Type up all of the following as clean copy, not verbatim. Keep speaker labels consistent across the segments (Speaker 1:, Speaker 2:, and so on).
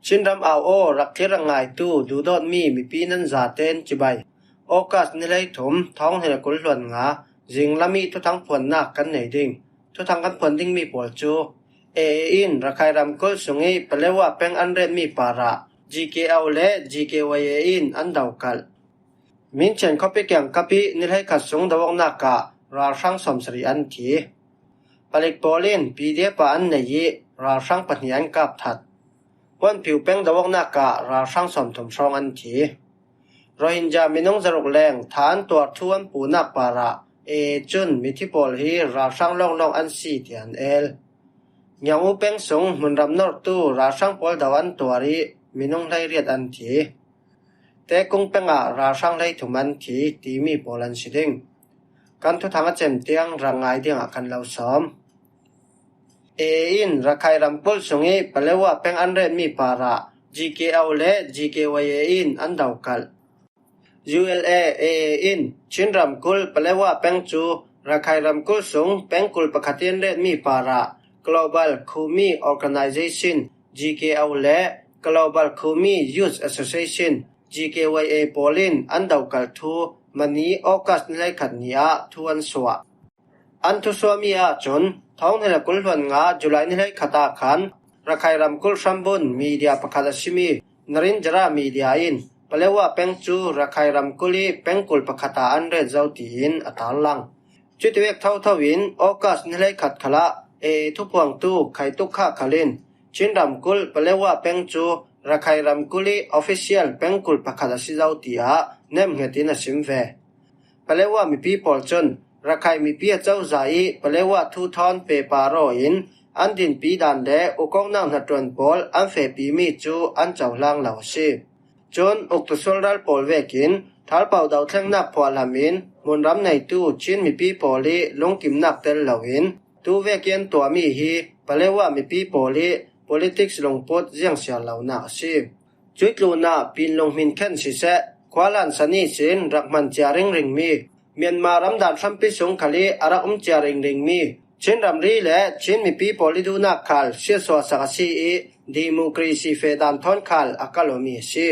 Speaker 1: ชินรำเอาโอรักเทรังไงตู้ดูดอนมีปีนันจาเต้นจิบายโอกัสนิเลยถมท้องเฮลกุลหลวนงาจิงละมีทุทั้งผลนักกันไหนดิ่งทุทั้งกันผลดิ่งมีปวดจูอินรักใครรำกุลสุงีเปลว่าเป็นอันเรนมีปาระ GKL และ GKY อินอันดาวกัลมินเชนเขาไปแข่งกับปีนิเลยขัดสงดาวนักกะราช่างสมศรีอันทีผลิตโปลินปีเดียปอันในยีราช่างปฏิญาณกับทัดวันผิวแป้งดาวนักกะราช่างสมถมช่องอันทีโรฮินจามินงจรุกแรงฐานตัวทวนปูนักปาระจุนมิทิปอลฮีราช่างลองอันซีเทียนยังอุเป็งสงมุนรำนอร์ตูราช่างปอลดาวันตัวรีมินงไลเรียดอันทีแต่คงเป็งราช่างไลถุมันทีตีมีปอลันสิดิงกันทุทางเจมเตียงรังไงเดียงกันเราซ้อมอินรักใครรำปุลสงีเปลว่าเป็นอันเรนมีปาระ GKL และ GKY อินอันดาวกัล ULA อินชินรำกุลเปลว่าเป็นจูรักใครรำกุลสงเป็นกุลประคตินเรนมีปาระ Global Kumi Organization GKL และ Global Kumi Youth Association GKYA ปอลินอันดาวกัลทูมันนี้ออกัสในขัดเนียทวนสวะอันทุสวามีอาจนท้องในกุลวันงาจุลัยในขัดอาคันรักใครรำกุลชัมบุนมีเดียประคาดชิมีนรินจรามีเดียอินเปลว่าเป็นจูรักใครรำกุลีเป็นกุลประคาตาอันเรศเจ้าตีนอัตาลังจุดเวกเท่าทวินออกัสในขัดขละทุพวงตู้ไข่ตุกข้าขลินชินรำกุลเปลว่าเป็นจูรักใครรำกุลีออฟฟิเชียลเป็นกุลประคาดชิเจ้าตีอาเนมเฮตินสิมเวเปลว่ามีปีปอลจนรักใครมีปีเจ้าใจเปลว่าทุทอนเปปารออินอันดินปีดันเดอุกองนางนัดวนปอลอันเฟปีมีจูอันเจ้าล่างเหล่าชีจนอุกตุสโลรัลปอลเวกินทัลเป่าดาวเทงนักพอลามินมุนรำในตู้ชินมีปีปอลีลงกิมนักเตลเหล่าอินตู้เวกินตัวมีฮีเปลว่ามีปีปอลี politics ลงปดเจียงเสียเหล่านักชีจุดลูนาปีนลงมินเข็นสิเซควาลันสนีสินรักมันจาริงริงมีเมียนมารำดันสัมพิสงขลีอารักจาริงริงมีเช่นรำรีและเช่นมีปีโพลิดูนักขัลเชื่อสวสักสีดีโมครีซีเฟดันทอนขัลอักลมีสิ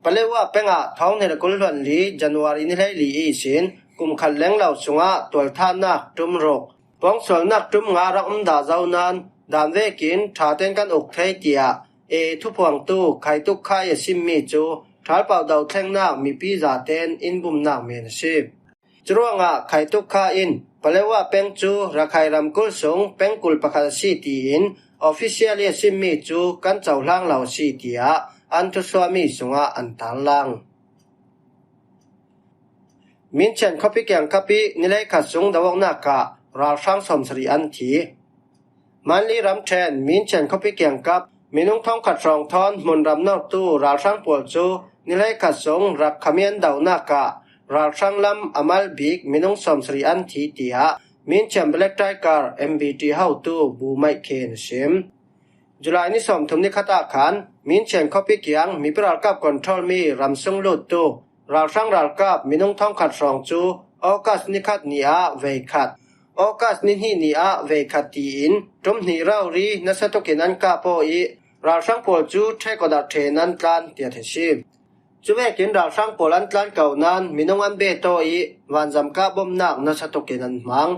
Speaker 1: เปลว่าเป็นท้องในกุลวันลีจันวารีนี่เลยลีอีสินกุมขัลเล้งเหล่าสงะตัวท่านักจุมรกป้องสวนนักจุมงารักดาเจ้านั้นดานเวกินชาเต็นกันอกไทยเตียทุพวงตู้ไข่ตุกไข่ซิมมีจูทัลเป่าดาวแทงนักมีปีจาเต็นอินบุมนักเมียนสิจรวงไข่ตุกข้าอินเปลว่าเป็นจูรักใครรำกุลสงเป็นกุลประคาสีตีอินออฟฟิเชียลซิมมีจูกันเจ้าล่างเหล่าสีเตียอันทุสวามีสงอันตาลังมินเชนเขาพิแกงกับปีนิเลยขัดสงดาวนักกะราช่างสมศรีอันทีมันลีรำเชนมินเชนเขาพิแกงกับมินุงท้องขัดรองทอนมุนรำนอกตู้ราช่างปวดจูนิเลยขัดสงรักขมิ้นดาวนักกะราช่างลำอามัลบิกมินุงสมศรีอันทีเตียมินเชนเบล็กไทการ MBT เฮาตู้บูไม่เคนชิมจุลัยนี้สมทุมนิคตาขันมินเชนเขาพิเกียงมีปราลกับคอนโทรลมีรำซุงลุดตู้ราช่างราลกับมินุงท้องขัดรองจูออกัสนิคัดนีอาเวคัดออกัสนิฮีนีอาเวคัดตีอินจุมนีเรารีนัสตุกินันกาโปอีราช่างปวดจูเทกอดัดเทนันตลานเตียเทชิมจุเวกินราช่างปวลันตลานเก่านั้นมินุงอันเบโตอีวันจำกาบมนักนัสตุกินันมัง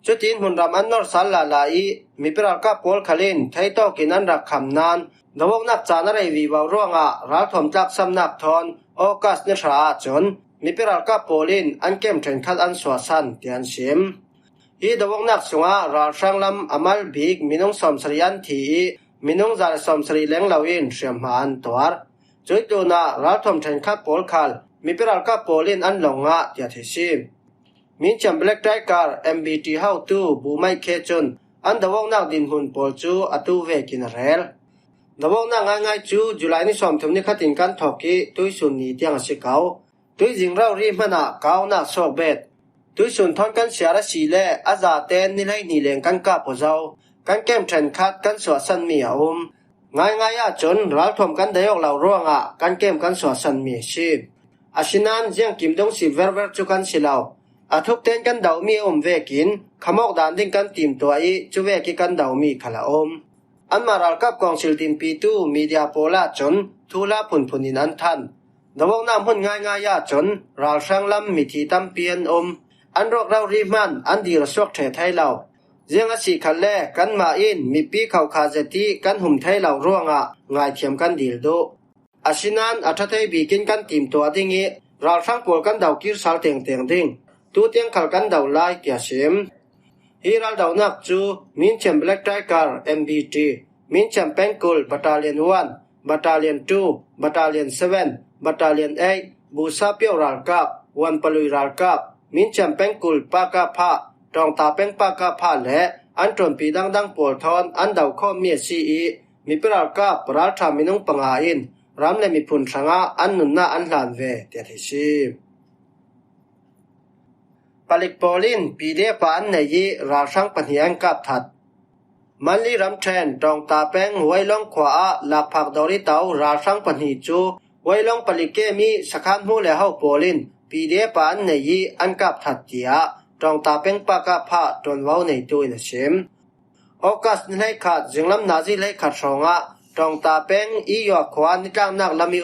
Speaker 1: จุดินหุนรำอันนอร์สัลลาลาอีมีปราลกับปอลคลินไทโตกินันรักคำนั้นดวงนักจานอะไรวิวร่วงรักถมจักสำนักทอนออกัสเนชราจนมีปราลกับปอลินอันเข้มแข็งขัดอันสวสันเตียนชิมอีดวงนักสงะราช่างลำอามัลบิกมินุงสมศรีอันทีมินุงจาร์สมศรีเล้งลาวินเชียมหานตัวจุดดูนารักถมแข็งขัดปอลคัลมีปราลกับปอลินอันหลงเตียทิชิมมินจำเบล็กไทการ MBT เฮาตู้บูไม่เคจนอันดวงนักดินหุ่นปอลจูอตูเวกินเรลดวงนักง่ายจูจุลัยนี้สมทุมนิขัดินกันทอกีตุยสุนีเตียงสิเกาตุยจิงเรารีมันเกาหนักโซเบตตุยสุนทอนกันเสียระสีเล่อาซาเตนนิเลยนิเลงกันกาปเจ้ากันแก้มเทนคัดกันสวสันมีง่ายจนรักถมกันได้ออกเหล่าร่วงกันแก้มกันสวสันมีชีพอาชินันเจียงกิมดงสิเวอร์จูกันสิเหล่าอาทุกเต้นกันดาวมีเวกินขมอกดานดิ้งกันตีมตัวอีจูเวกิกันดาวมีขละ อันมารัลกับกองสิลตินปีตูมีเดียโปลาจนทูลาพุนพุนินอันทันดาวน้ำหุ่นง่ายง่ายจนรัลช่างลำมีทีตั้มเปียนอันรกเรารีมันอันดีรสวกเทไทยเราเจียงสิคันแลกันมาอินมีปีเขาคาเจตีกันหุ่มไทยเราร่วงง่ายเทียมกันดีลโดอาชินันอัฐไทยบีกินกันตีมตัวดิ่งเราช่างปวดกันดาวกิรสาลเตียงดิ่งตู้เตียงขัลกันดาวไล่เกียชิมฮีรัลดาวนักจูมินเชมเบล็กไทรการ MBT มินเชมเปนกุลบัตตาเลียน1บัตตาเลียน2บัตตาเลียน7บัตตาเลียน8บูซาเปียวรัลกับวันปลุยรัลกับมินเชมเปนกุลปากาพะตองตาเป็นปากาพะและอันตรนปีดังปวดทอนอันดาวข้อเมียซีอีมีปรัลกับปรัลทามินุงปังอาอินรำเลมีพุนสังอาอันนุนนาอันหลานเวเตียทิชีปลิกโปลินปีเดียปานในยีราช่างปัญญากับทัดมันลีรำเทนตองตาแป้งไว้ลงขวาหลักผักดอริเตาราช่างปัญญจูไว้ลงปลิกเกมีสักขันหูเลหาโปลินปีเดียปานในยีอันกับทัดเตียตองตาแป้งปากาพะตนว้าในตัวนะเชมโอกัสในขัดจึงลำนาซีเลยขัดสองตองตาแป้งอีหยอกขวานในกลางนักลำมี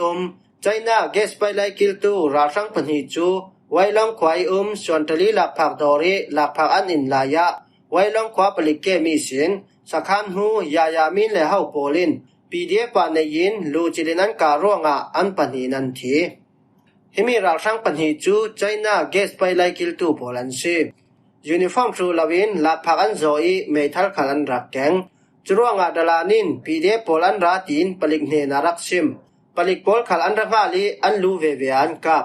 Speaker 1: ใจหน้าเกสไปไลกิลตูราช่างปัญญจูไว้ลองควายส่วนทะเลหลักผักดอริหลักผักอันอินลายะไว้ลองควาปลิกเกมีสินสักขันหูยายามินและเฮาโปลินปีเดียปานในยินลูจิลินันการ่วงอันปัญญนันทีฮิมีรักช่างปัญญจูใจหน้าเกสไปไลกิลตูโปลันซียูนิฟอร์มชูลาวินหลักผักอันโซอีเมทัลขันรักแกงจรวงดลานินปีเดียโปลันราตินปลิกเนนารักซิมปลิกโปลขันรักวาลีอันลูเวเวอันกับ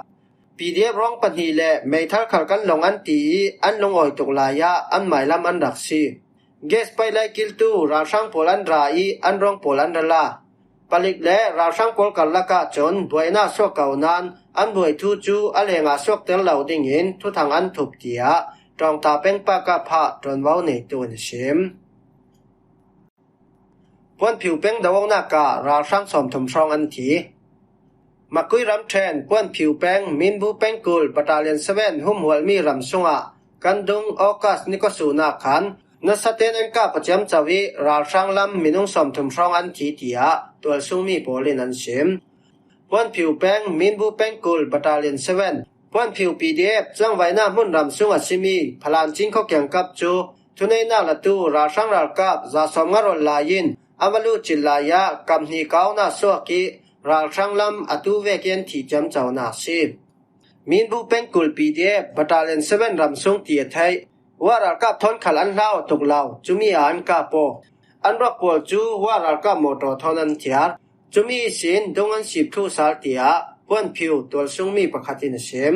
Speaker 1: ปีเดียร้องปัญญและไม่ทัลขัลกันลงอันตีอันลงอ่อยตุกลายะอันหมายลำอันรักซีเกสไปไลกิลตูราช่างโปลันราอีอันร้องโปลันดลาปลิกและราช่างโปลกันละกะจนบวยนาสวกเก่านานอันบวยทูจูอเลงาสวกเตลเหล่าดิ่งเห็นทุทางอันทุบเตียตรองตาเป็นปากาพะจนว้าในตัวนเชมพวนผิวเป็นดาวนาการาช่างสมถมช่องอันทีมาคุยรำเทนป้วนผิวแป้งมินบูแป้งกุลบัตตาเลียน7หุ่มหัวมีรำสุงะกันดุงออกัสนิโกสูนาขันนัสเตนอันกาประจำจาวีราช่างลำมินุงสมทุมช่องอันทีเตียตัวสุงมีโปลินันเชมป้วนผิวแป้งมินบูแป้งกุลบัตตาเลียน7ป้วนผิวปีเดียบจังไว้หน้ามุ่นรำสุงะซิมีพลานจิงเขาเกี่ยงกับจูทุนในหน้าละตูราช่างรัลกับจาสมงารลายินอามาลูจิลายะกำนีเก้าหน้าสวกีรัลช่างลำอตูเวกยันที่จำเจ้านาซีมินบูเป็นกุลปีเดียบัตตาเลียน7รำส่งเตียไทยว่ารัลกับทนขลันเล่าตกเล่าจุมีอันกาโปอันรักปวดจูว่ารัลกับโมโตทอนันเทียจุมีสินดงอันสิบทุสาลเตียป้วนผิวตัวส่งมีประคัตินเชม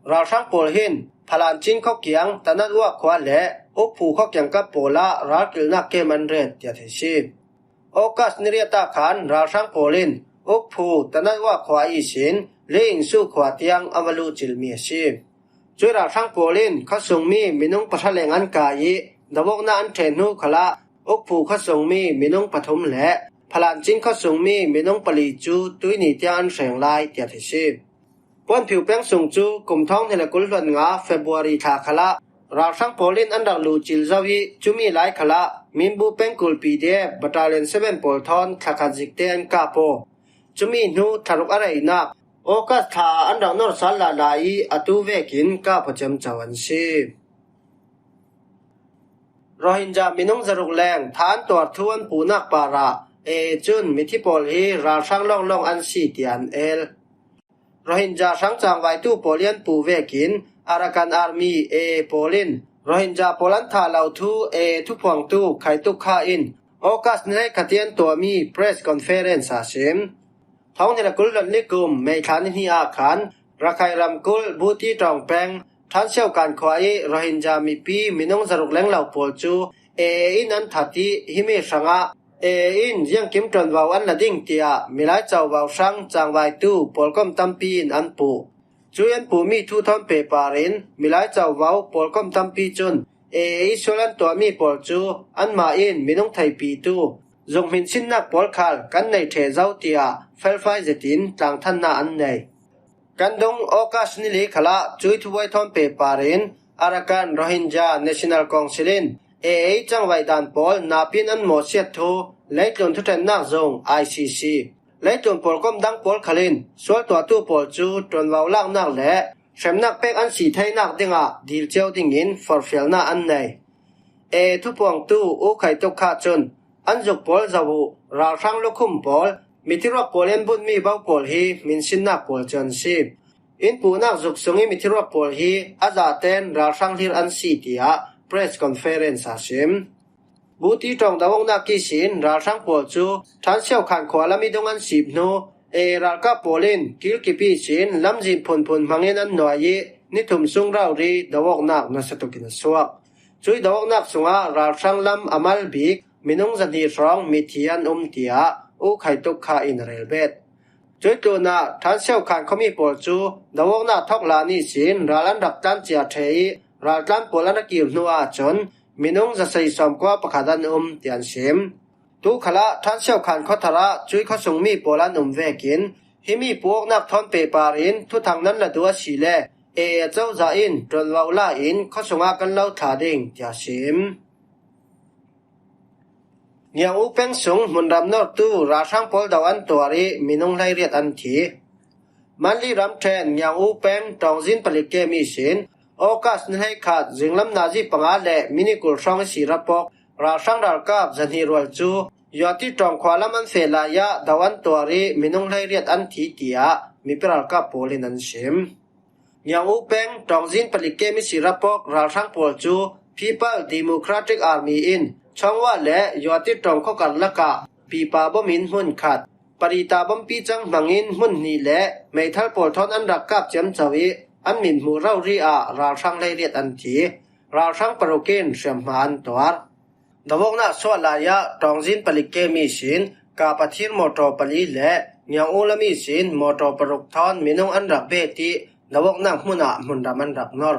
Speaker 1: รัลช่างปวดหินพลานจินเขาเกียงตนัดว่าควาเละอุผูเขาเกียงกับโปละรัลกิลนักเกมันเรดเตียเทชีโอกัสนิเรียตาขันรัลช่างปวลินอุผูตนัดว่าควาอีสินเลี้ยงสู้ขวาเตียงอมาลูจิลเมียชีช่วยรัลช่างปวลินเขาส่งมีมินุงปะทะเลงันกายดาวกนาอันเทนูขละอุผูเขาส่งมีมินุงปฐมและพลานจินเขาส่งมีมินุงปลีจูตุยนิเตียงอันแสงลายเตียเทชีป้วนผิวแป้งส่งจูกลุ่มท้องเทเลกุลวันงาเฟบรุรีทาขละราช่างโปลินอันดังลูจิลซาวีจุมีหลายขละมินบูเป็นกุลปีเดบัตตาเลียน7โปลทอนทักจิกเตนกาโปจุมีนูทารุกอะไรนักโอกัสทาอันดังนอร์สัลลาลายอตูเวกินกาประจำจาวันซีโรฮินจามินุงจรุกแรงฐานตัวทวนปูนักปาระจุนมิทิโปลีราช่างล่องอันซีเตียนโรฮินจาช่างจางไวตู้โปเลียนปูเวกินอารากันอาร์มีโปลินโรฮินจาโปลันทาเหล่าทูทุพวงตู้ไข่ตุกข้าอินโอกัสในขัดเตียนตัวมีเพรสคอนเฟอเรนซ์อาเซมท้องเทลกุลนิกุมไม่ขันหิอาขันรักไครำกุลบูตีตรองแปงท่านเชี่ยวการควายโรฮินจามีปีมินงจรุกแหลงเหล่าปวลจูอินันทัติฮิเมชังะอินยังกิมตรนวาวอันละดิ่งเตียมิไลเจ้าวาวช่างจางไวตู้ปอลก้มตัมปีนอันปูจุยันปูมีทุทอนเปปารินมิไลเจ้าวาวปอลก้มตัมปีจุนอิโซลันตัวมีปอลจูอันมาอินมินงไทยปีตู้จงมินสินนักปอลคัลกันในเทเจ้าเตียเฟลไฟเจตินต่างท่านนาอันในกันดงโอกาสนิลิขละจุยทวยทอนเปปารินอารากันโรฮินจา National Councilin จังไว้ดานปอลนาปินอันหมดเสียทู lấy tuần thu trận nạc dòng ICC lấy tuần bol com đăng bol khalin số tòa tu bol chu tuần vào lăng nạc lẽ xem nạc pek an si thay nạc dinga dil treo ding in for fiel na an này thu puang tu u khai tok kha chun an dục bol zawu ra sang lukhum bol mitirok polen bun mi bau pol hi min sin nak pol chan si in pu nak dục sungi mitirok pol hi aza ten ra sang hir an si tia press conference asim buti tong dawong na ki sin ra sang pol chu than siao khan khwala mi dong an sip no ra ka polin kil ki pi sin lam jin phun phun mangin an noi ni thum sung rau ri dawok nak na satukin suak chui dawok nak sunga ra sang lam amal bik minung zani rong mithian tia u khai tok kha in relbet chui tu na than siao khan khomi pol chu dawok na thok la ni sin ralan rak tan chia thei ra tlan polan ki nuwa chon minung za sei som kwa pakhadan tian sim tu khala than siao khan khothara chui khosung mi polan vekin himi puok nak thon pe parin thu thang nan la duwa sile chau za in tron waula in khosunga kan lo tha ding tia sim Nyang u peng sung munram nor tu ra sang pol dawan tuari minung lai riat an thi manli ram then nyang u peng tongjin palike mi sin okas nai khat jinglam naji panga le minikul song sirapok ra sang dal kap zani rol chu yati tong khwalam an fela ya dawan tuari minung lai riat an thi tia mi peral ka polin an sim Nyang u peng tongjin palike mi sirapok ra sang pol chu People Democratic Army in chongwa le yoti tong kho kan laka pipa bomin hun khat parita bom pi chang mangin mun ni le meithal pol thon an rakap chem chawi an min mu rau ri a ra sang lai riat an thi ra sang paroken shemhan twar dawok na so la ya tongjin palike mi sin ka pathir moto pali le nyang ulami sin moto paruk thon minung an rak be ti dawok na hmuna mundaman rak nor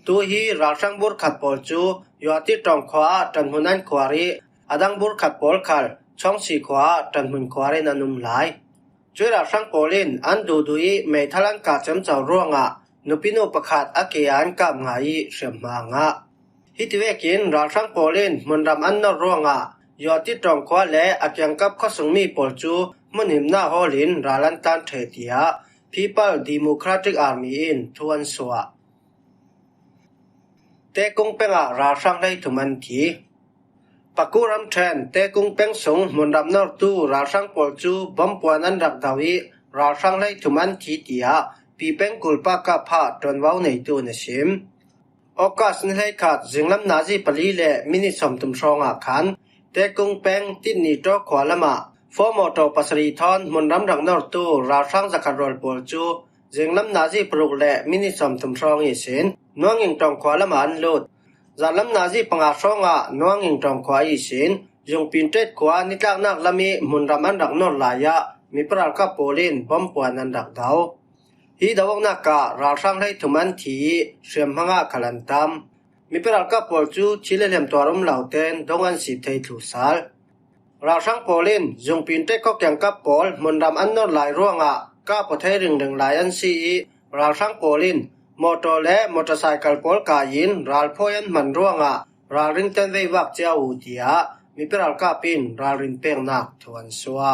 Speaker 1: tu hi ra sang bur khat pol chu yoti tong khwa tan hunan khwari adang bur khat pol khal chong si khwa tan hun khwari nanum lai chui ra sang polin an du dui me thalan ka cham chaw ronga nupino pakhat akean kam ngai shemanga hitwekin ra sang polin munram an no ronga yoti tong khwa le akyang kap khosungmi pol chu munim na holin ralan tan thetia People Democratic Army in thuan suwa te kung penga ra sang lai thuman thi pakuram thren te kung peng sung munram nor tu ra sang pol chu bom puan an rak dawi ra sang lai thuman thi tia pi peng kulpa ka pha ton wau nei tu na sim okas ni lai khat jinglam naji pali le mini som tum songa khan te kung peng tin ni to khwalama fomoto pasari thon munram rak nor tu ra sang zakharol pol chu jinglam naji pruk le mini som tum song i sin nuanging tong khwalama an lut zalam naji panga songa nuanging tong khwa i sin jung pintet khwa nitlak nak lami munram an rak nor la ya mi pral ka polin bom puan an rak daw hi dawok na ka ra sang lai thuman thi shem hanga khalan tam mi pral ka pol chu chilelem torum lauten dongan si thei thu sal ra sang polin jung pintet ko kyang ka pol munram an nor lai ruanga ka pothai ring ring lai an si ra sang polin motor le motorcycle pol ka yin ral phoyan man ruanga ral ring ten vei wak chia u tia mi peral ka pin ral rin peng nak thuan suwa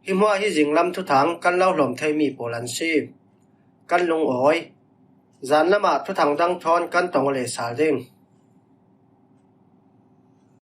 Speaker 1: himwa hi jinglam thu thang kan lau hlom thei mi polan si kan lung oi zan lama thu thang dang thon kan tong le sal ding